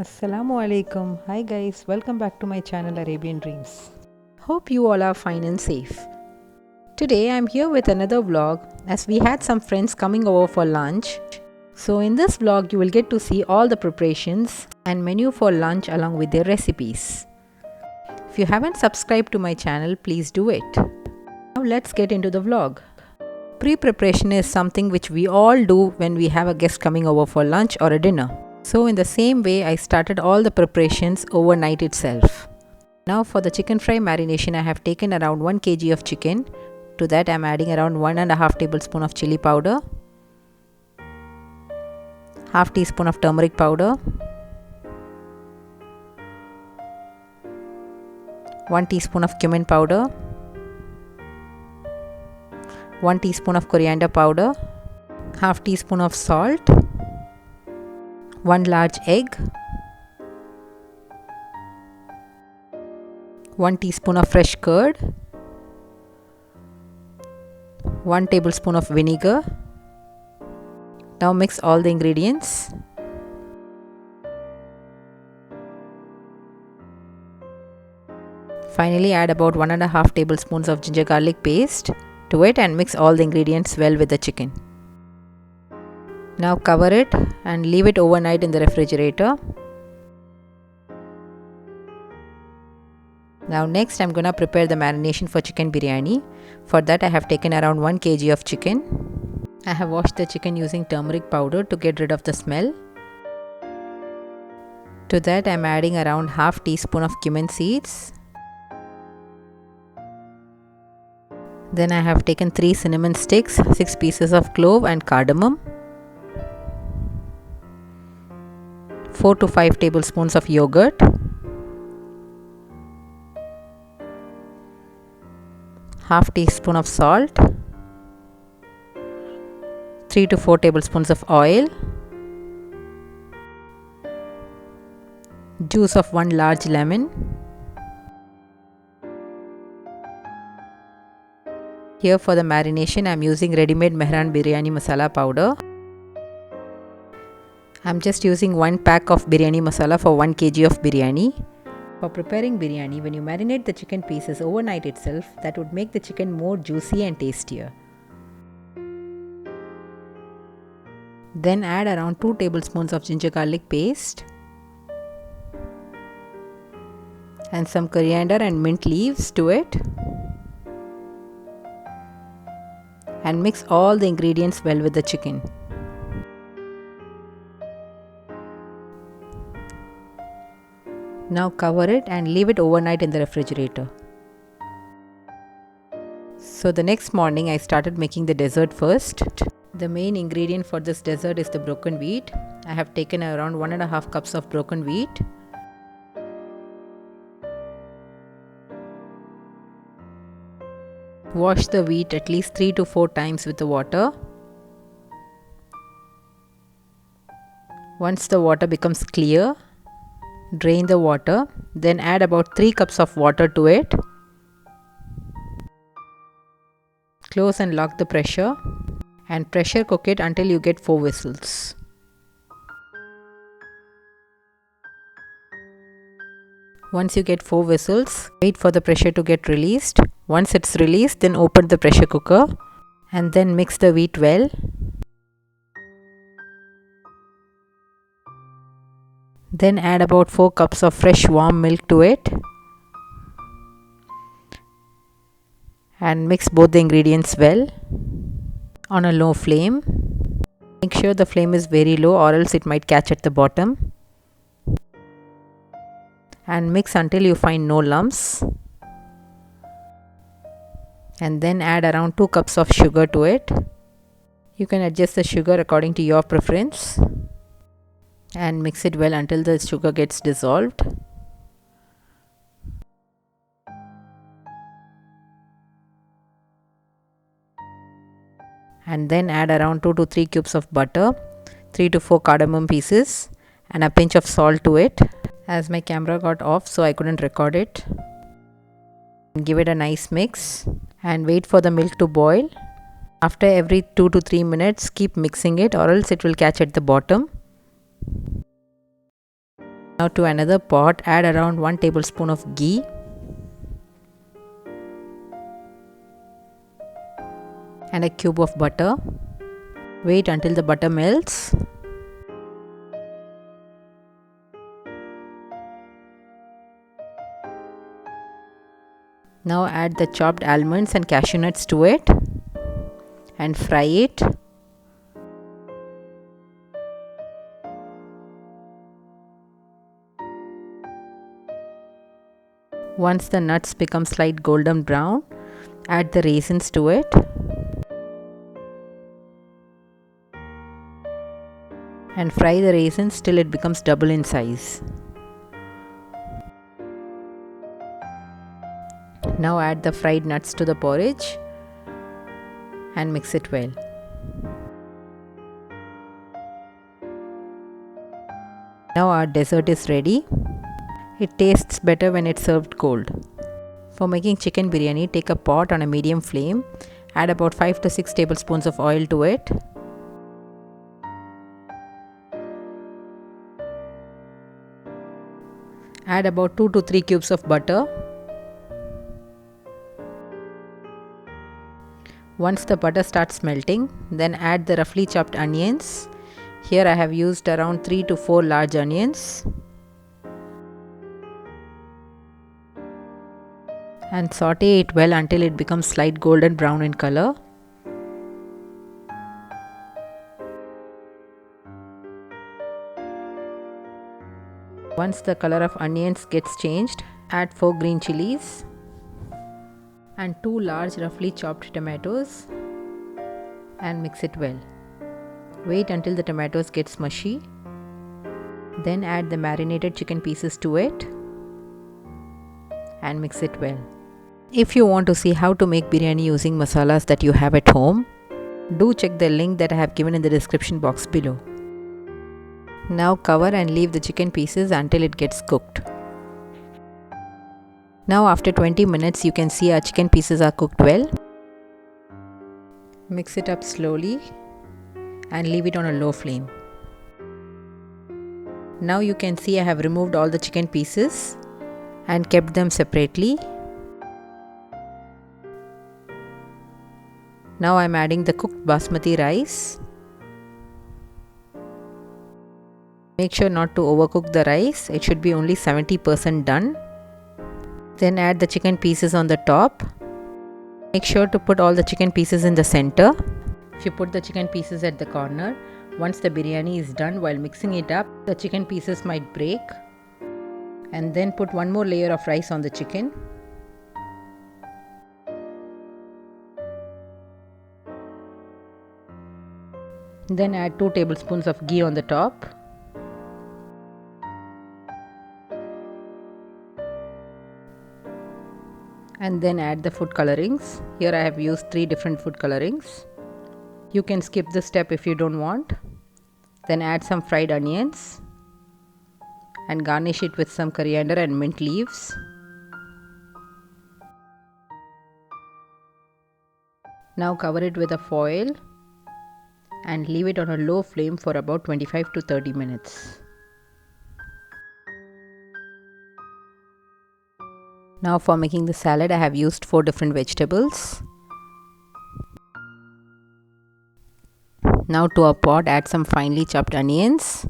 Assalamu alaikum. Hi guys, welcome back to my channel Arabian Dreams. Hope you all are fine and safe. Today I'm here with another vlog as we had some friends coming over for lunch. So in this vlog you will get to see all the preparations and menu for lunch along with their recipes. If you haven't subscribed to my channel, please do it. Now let's get into the vlog. Pre-preparation is something which we all do when we have a guest coming over for lunch or a dinner. So in the same way, I started all the preparations overnight itself. Now for the chicken fry marination, I have taken around 1 kg of chicken. To that I am adding around 1.5 tablespoon of chili powder, half teaspoon of turmeric powder, 1 teaspoon of cumin powder, 1 teaspoon of coriander powder, half teaspoon of salt, 1 large egg, 1 teaspoon of fresh curd, 1 tablespoon of vinegar. Now mix all the ingredients. Finally add about 1.5 tablespoons of ginger garlic paste to it and mix all the ingredients well with the chicken. Now cover it and leave it overnight in the refrigerator. Now next I'm gonna prepare the marination for chicken biryani. For that I have taken around 1 kg of chicken. I have washed the chicken using turmeric powder to get rid of the smell. To that I am adding around half teaspoon of cumin seeds. Then I have taken 3 cinnamon sticks, 6 pieces of clove and cardamom, 4 to 5 tablespoons of yogurt, half teaspoon of salt, 3 to 4 tablespoons of oil, juice of 1 large lemon. Here for the marination I am using ready-made Mehran biryani masala powder. I am just using 1 pack of biryani masala for 1 kg of biryani. For preparing biryani, when you marinate the chicken pieces overnight itself, that would make the chicken more juicy and tastier. Then add around 2 tablespoons of ginger garlic paste and some coriander and mint leaves to it. And mix all the ingredients well with the chicken. Now cover it and leave it overnight in the refrigerator. So the next morning I started making the dessert first. The main ingredient for this dessert is the broken wheat. I have taken around 1.5 cups of broken wheat. Wash the wheat at least 3 to 4 times with the water. Once the water becomes clear, drain the water, then add about 3 cups of water to it. Close and lock the pressure and pressure cook it until you get 4 whistles. Once you get 4 whistles, wait for the pressure to get released. Once it's released, then open the pressure cooker and then mix the wheat well. Then add about 4 cups of fresh warm milk to it and mix both the ingredients well on a low flame. Make sure the flame is very low or else it might catch at the bottom. And mix until you find no lumps. And then add around 2 cups of sugar to it. You can adjust the sugar according to your preference. And mix it well until the sugar gets dissolved. And then add around 2 to 3 cubes of butter, 3 to 4 cardamom pieces and a pinch of salt to it. As my camera got off, so I couldn't record it. Give it a nice mix and wait for the milk to boil. After every 2 to 3 minutes, keep mixing it or else it will catch at the bottom. Now to another pot, add around 1 tablespoon of ghee. And a cube of butter. Wait until the butter melts. Now add the chopped almonds and cashew nuts to it and fry it. Once the nuts become slight golden brown, add the raisins to it. And fry the raisins till it becomes double in size. Now add the fried nuts to the porridge and mix it well. Now our dessert is ready. It tastes better when it's served cold. For making chicken biryani, take a pot on a medium flame. Add about 5 to 6 tablespoons of oil to it. Add about 2 to 3 cubes of butter. Once the butter starts melting, then add the roughly chopped onions. Here I have used around 3 to 4 large onions. And saute it well until it becomes slight golden brown in color. Once the color of onions gets changed, add 4 green chilies and 2 large roughly chopped tomatoes and mix it well. Wait until the tomatoes get mushy. Then add the marinated chicken pieces to it and mix it well. If you want to see how to make biryani using masalas that you have at home, do check the link that I have given in the description box below. Now cover and leave the chicken pieces until it gets cooked. Now after 20 minutes you can see our chicken pieces are cooked well. Mix it up slowly and leave it on a low flame. Now you can see I have removed all the chicken pieces and kept them separately. Now I am adding the cooked basmati rice. Make sure not to overcook the rice, it should be only 70% done. Then add the chicken pieces on the top. Make sure to put all the chicken pieces in the center. If you put the chicken pieces at the corner, once the biryani is done, while mixing it up, the chicken pieces might break. And then put one more layer of rice on the chicken. Then add 2 tablespoons of ghee on the top. And then add the food colorings. Here I have used 3 different food colorings. You can skip this step if you don't want. Then add some fried onions and garnish it with some coriander and mint leaves. Now cover it with a foil and leave it on a low flame for about 25 to 30 minutes. Now for making the salad, I have used 4 different vegetables. Now to our pot, add some finely chopped onions,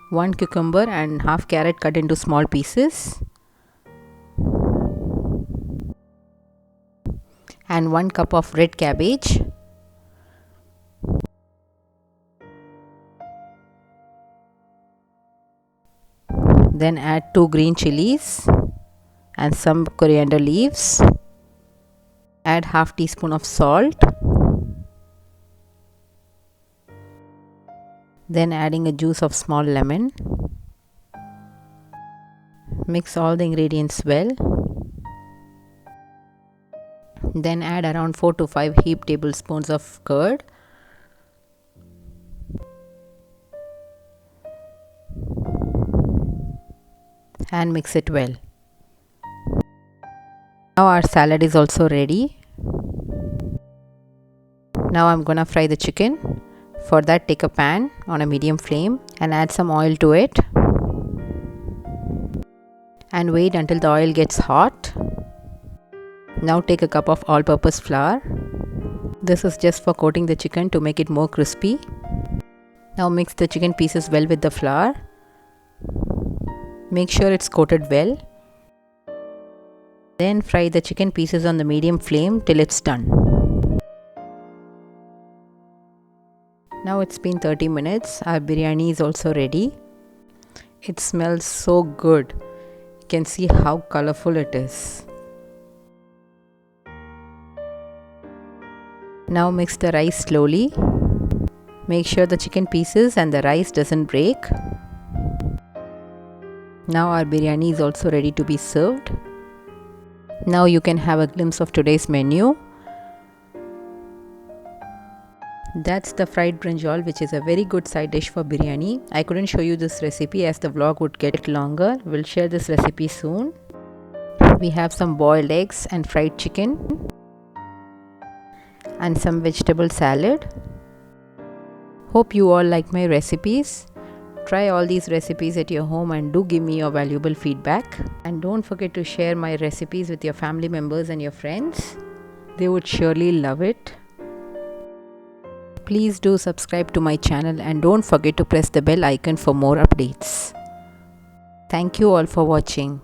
1 cucumber and half carrot cut into small pieces, and 1 cup of red cabbage. Then add 2 green chilies and some coriander leaves. Add half teaspoon of salt. Then adding a juice of small lemon. Mix all the ingredients well. Then add around 4 to 5 heaped tablespoons of curd. And mix it well. Now our salad is also ready. Now I'm gonna fry the chicken. For that, take a pan on a medium flame and add some oil to it. And wait until the oil gets hot. Now take a cup of all-purpose flour. This is just for coating the chicken to make it more crispy. Now mix the chicken pieces well with the flour. Make sure it's coated well. Then fry the chicken pieces on the medium flame till it's done. Now it's been 30 minutes. Our biryani is also ready. It smells so good. You can see how colorful it is. Now mix the rice slowly. Make sure the chicken pieces and the rice doesn't break. Now our biryani is also ready to be served. Now you can have a glimpse of today's menu. That's the fried brinjal, which is a very good side dish for biryani. I couldn't show you this recipe as the vlog would get longer. We'll share this recipe soon. We have some boiled eggs and fried chicken and some vegetable salad. Hope you all like my recipes. Try all these recipes at your home and do give me your valuable feedback. And don't forget to share my recipes with your family members and your friends. They would surely love it. Please do subscribe to my channel and don't forget to press the bell icon for more updates. Thank you all for watching.